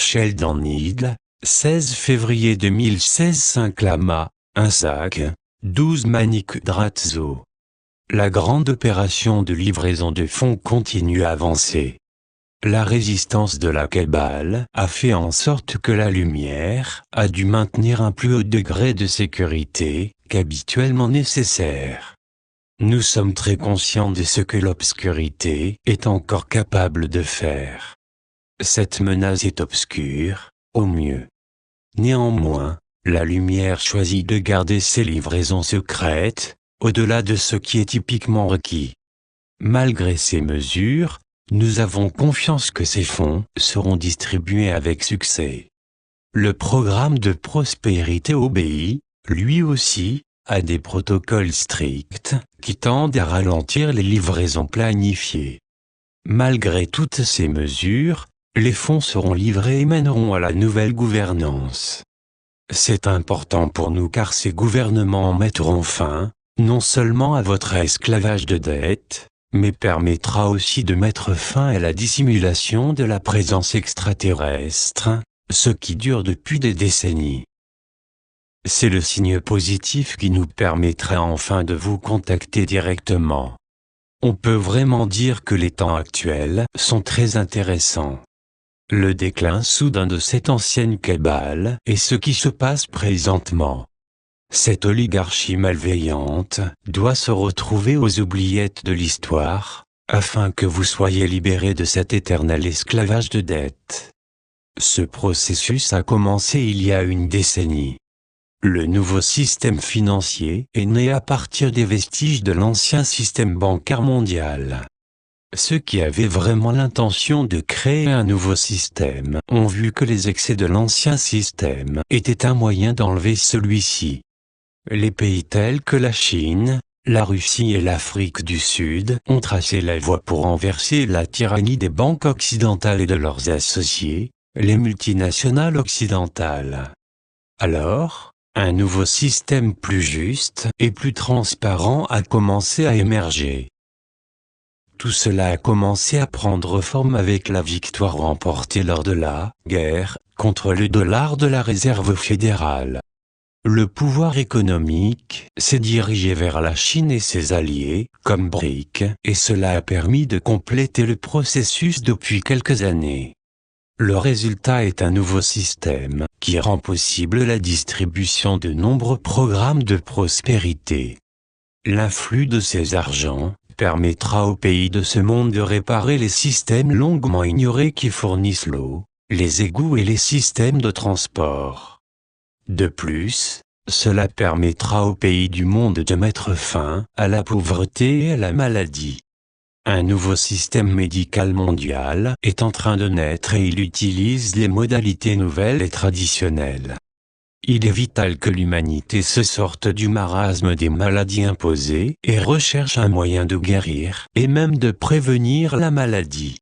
Sheldon Needle, 16 février 2016. 5 lamas, un sac, 12 maniques Dratzo. La grande opération de livraison de fonds continue à avancer. La résistance de la cabale a fait en sorte que la lumière a dû maintenir un plus haut degré de sécurité qu'habituellement nécessaire. Nous sommes très conscients de ce que l'obscurité est encore capable de faire. Cette menace est obscure, au mieux. Néanmoins, la lumière choisit de garder ses livraisons secrètes, au-delà de ce qui est typiquement requis. Malgré ces mesures, nous avons confiance que ces fonds seront distribués avec succès. Le programme de prospérité obéit, lui aussi, à des protocoles stricts qui tendent à ralentir les livraisons planifiées. Malgré toutes ces mesures, les fonds seront livrés et mèneront à la nouvelle gouvernance. C'est important pour nous car ces gouvernements mettront fin, non seulement à votre esclavage de dette, mais permettra aussi de mettre fin à la dissimulation de la présence extraterrestre, ce qui dure depuis des décennies. C'est le signe positif qui nous permettra enfin de vous contacter directement. On peut vraiment dire que les temps actuels sont très intéressants. Le déclin soudain de cette ancienne cabale est ce qui se passe présentement. Cette oligarchie malveillante doit se retrouver aux oubliettes de l'histoire, afin que vous soyez libérés de cet éternel esclavage de dette. Ce processus a commencé il y a une décennie. Le nouveau système financier est né à partir des vestiges de l'ancien système bancaire mondial. Ceux qui avaient vraiment l'intention de créer un nouveau système ont vu que les excès de l'ancien système étaient un moyen d'enlever celui-ci. Les pays tels que la Chine, la Russie et l'Afrique du Sud ont tracé la voie pour renverser la tyrannie des banques occidentales et de leurs associés, les multinationales occidentales. Alors, un nouveau système plus juste et plus transparent a commencé à émerger. Tout cela a commencé à prendre forme avec la victoire remportée lors de la guerre contre le dollar de la Réserve fédérale. Le pouvoir économique s'est dirigé vers la Chine et ses alliés, comme BRIC, et cela a permis de compléter le processus depuis quelques années. Le résultat est un nouveau système qui rend possible la distribution de nombreux programmes de prospérité. L'influx de ces argents permettra aux pays de ce monde de réparer les systèmes longuement ignorés qui fournissent l'eau, les égouts et les systèmes de transport. De plus, cela permettra aux pays du monde de mettre fin à la pauvreté et à la maladie. Un nouveau système médical mondial est en train de naître et il utilise les modalités nouvelles et traditionnelles. Il est vital que l'humanité se sorte du marasme des maladies imposées et recherche un moyen de guérir et même de prévenir la maladie.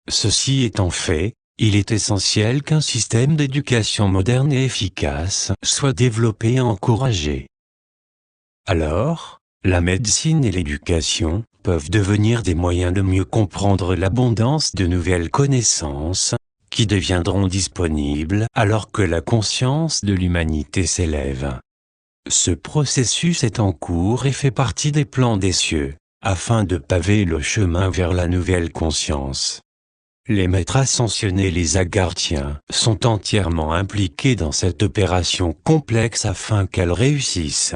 Ceci étant fait, il est essentiel qu'un système d'éducation moderne et efficace soit développé et encouragé. Alors, la médecine et l'éducation peuvent devenir des moyens de mieux comprendre l'abondance de nouvelles connaissances, qui deviendront disponibles alors que la conscience de l'humanité s'élève. Ce processus est en cours et fait partie des plans des cieux, afin de paver le chemin vers la nouvelle conscience. Les maîtres ascensionnés et les Agarthiens sont entièrement impliqués dans cette opération complexe afin qu'elle réussisse.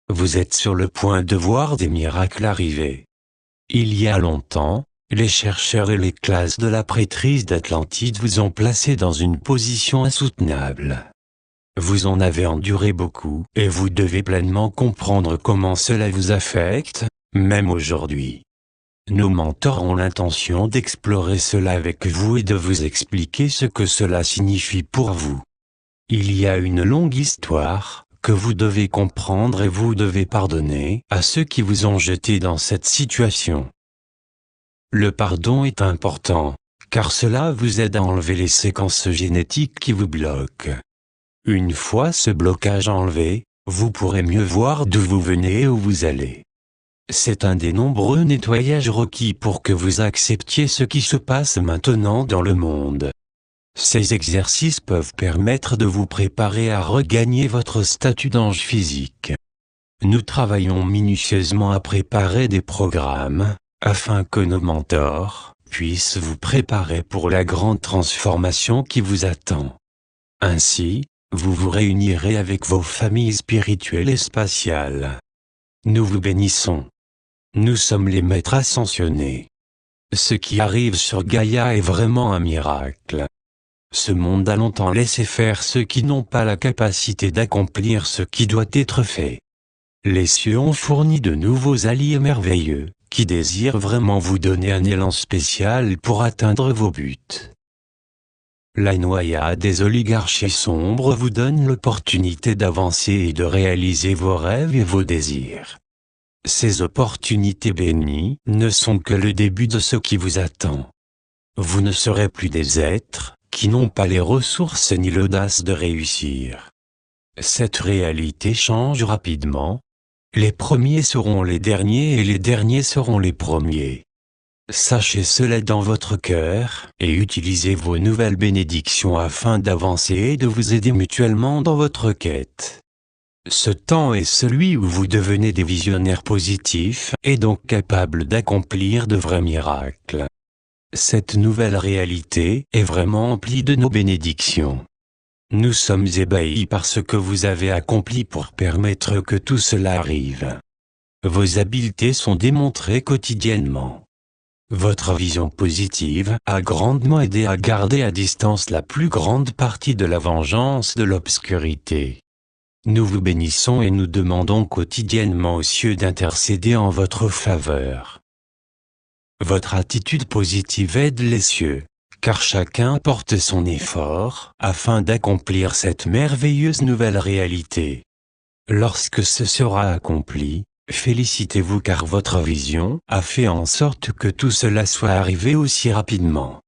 Vous êtes sur le point de voir des miracles arriver. Il y a longtemps, les chercheurs et les classes de la prêtrise d'Atlantide vous ont placé dans une position insoutenable. Vous en avez enduré beaucoup et vous devez pleinement comprendre comment cela vous affecte, même aujourd'hui. Nos mentors ont l'intention d'explorer cela avec vous et de vous expliquer ce que cela signifie pour vous. Il y a une longue histoire que vous devez comprendre et vous devez pardonner à ceux qui vous ont jeté dans cette situation. Le pardon est important, car cela vous aide à enlever les séquences génétiques qui vous bloquent. Une fois ce blocage enlevé, vous pourrez mieux voir d'où vous venez et où vous allez. C'est un des nombreux nettoyages requis pour que vous acceptiez ce qui se passe maintenant dans le monde. Ces exercices peuvent permettre de vous préparer à regagner votre statut d'ange physique. Nous travaillons minutieusement à préparer des programmes, afin que nos mentors puissent vous préparer pour la grande transformation qui vous attend. Ainsi, vous vous réunirez avec vos familles spirituelles et spatiales. Nous vous bénissons. Nous sommes les maîtres ascensionnés. Ce qui arrive sur Gaïa est vraiment un miracle. Ce monde a longtemps laissé faire ceux qui n'ont pas la capacité d'accomplir ce qui doit être fait. Les cieux ont fourni de nouveaux alliés merveilleux, qui désirent vraiment vous donner un élan spécial pour atteindre vos buts. La noyade des oligarchies sombres vous donne l'opportunité d'avancer et de réaliser vos rêves et vos désirs. Ces opportunités bénies ne sont que le début de ce qui vous attend. Vous ne serez plus des êtres qui n'ont pas les ressources ni l'audace de réussir. Cette réalité change rapidement. Les premiers seront les derniers et les derniers seront les premiers. Sachez cela dans votre cœur, et utilisez vos nouvelles bénédictions afin d'avancer et de vous aider mutuellement dans votre quête. Ce temps est celui où vous devenez des visionnaires positifs, et donc capables d'accomplir de vrais miracles. Cette nouvelle réalité est vraiment emplie de nos bénédictions. Nous sommes ébahis par ce que vous avez accompli pour permettre que tout cela arrive. Vos habiletés sont démontrées quotidiennement. Votre vision positive a grandement aidé à garder à distance la plus grande partie de la vengeance de l'obscurité. Nous vous bénissons et nous demandons quotidiennement aux cieux d'intercéder en votre faveur. Votre attitude positive aide les cieux, car chacun porte son effort afin d'accomplir cette merveilleuse nouvelle réalité. Lorsque ce sera accompli, félicitez-vous car votre vision a fait en sorte que tout cela soit arrivé aussi rapidement.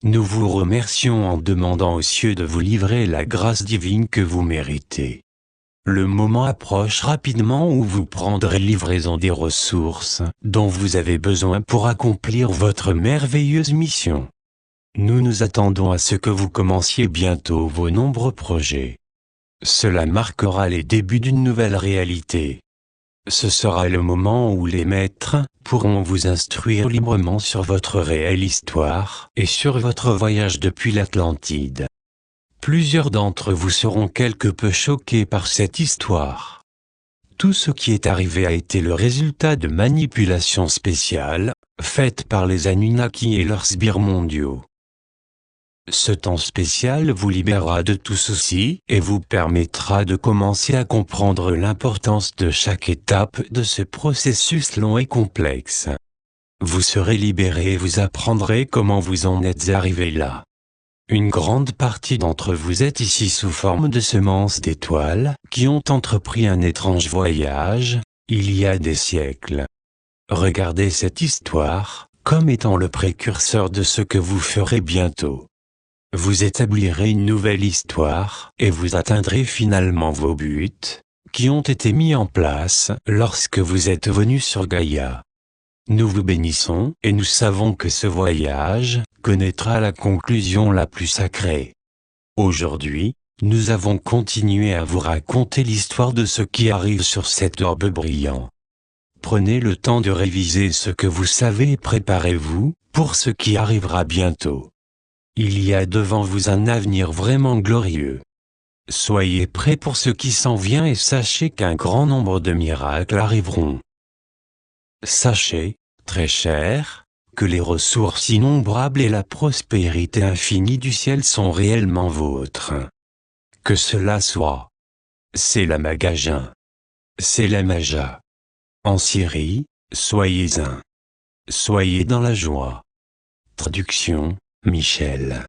Nous vous remercions en demandant aux cieux de vous livrer la grâce divine que vous méritez. Le moment approche rapidement où vous prendrez livraison des ressources dont vous avez besoin pour accomplir votre merveilleuse mission. Nous nous attendons à ce que vous commenciez bientôt vos nombreux projets. Cela marquera les débuts d'une nouvelle réalité. Ce sera le moment où les maîtres pourront vous instruire librement sur votre réelle histoire et sur votre voyage depuis l'Atlantide. Plusieurs d'entre vous seront quelque peu choqués par cette histoire. Tout ce qui est arrivé a été le résultat de manipulations spéciales, faites par les Anunnaki et leurs sbires mondiaux. Ce temps spécial vous libérera de tout souci et vous permettra de commencer à comprendre l'importance de chaque étape de ce processus long et complexe. Vous serez libéré et vous apprendrez comment vous en êtes arrivé là. Une grande partie d'entre vous est ici sous forme de semences d'étoiles qui ont entrepris un étrange voyage, il y a des siècles. Regardez cette histoire comme étant le précurseur de ce que vous ferez bientôt. Vous établirez une nouvelle histoire, et vous atteindrez finalement vos buts, qui ont été mis en place lorsque vous êtes venu sur Gaïa. Nous vous bénissons, et nous savons que ce voyage connaîtra la conclusion la plus sacrée. Aujourd'hui, nous avons continué à vous raconter l'histoire de ce qui arrive sur cet orbe brillant. Prenez le temps de réviser ce que vous savez et préparez-vous pour ce qui arrivera bientôt. Il y a devant vous un avenir vraiment glorieux. Soyez prêts pour ce qui s'en vient et sachez qu'un grand nombre de miracles arriveront. Sachez, très chers, que les ressources innombrables et la prospérité infinie du ciel sont réellement vôtres. Que cela soit. C'est la Magasin. C'est la Maja. En Syrie, soyez un. Soyez dans la joie. Traduction, Michel.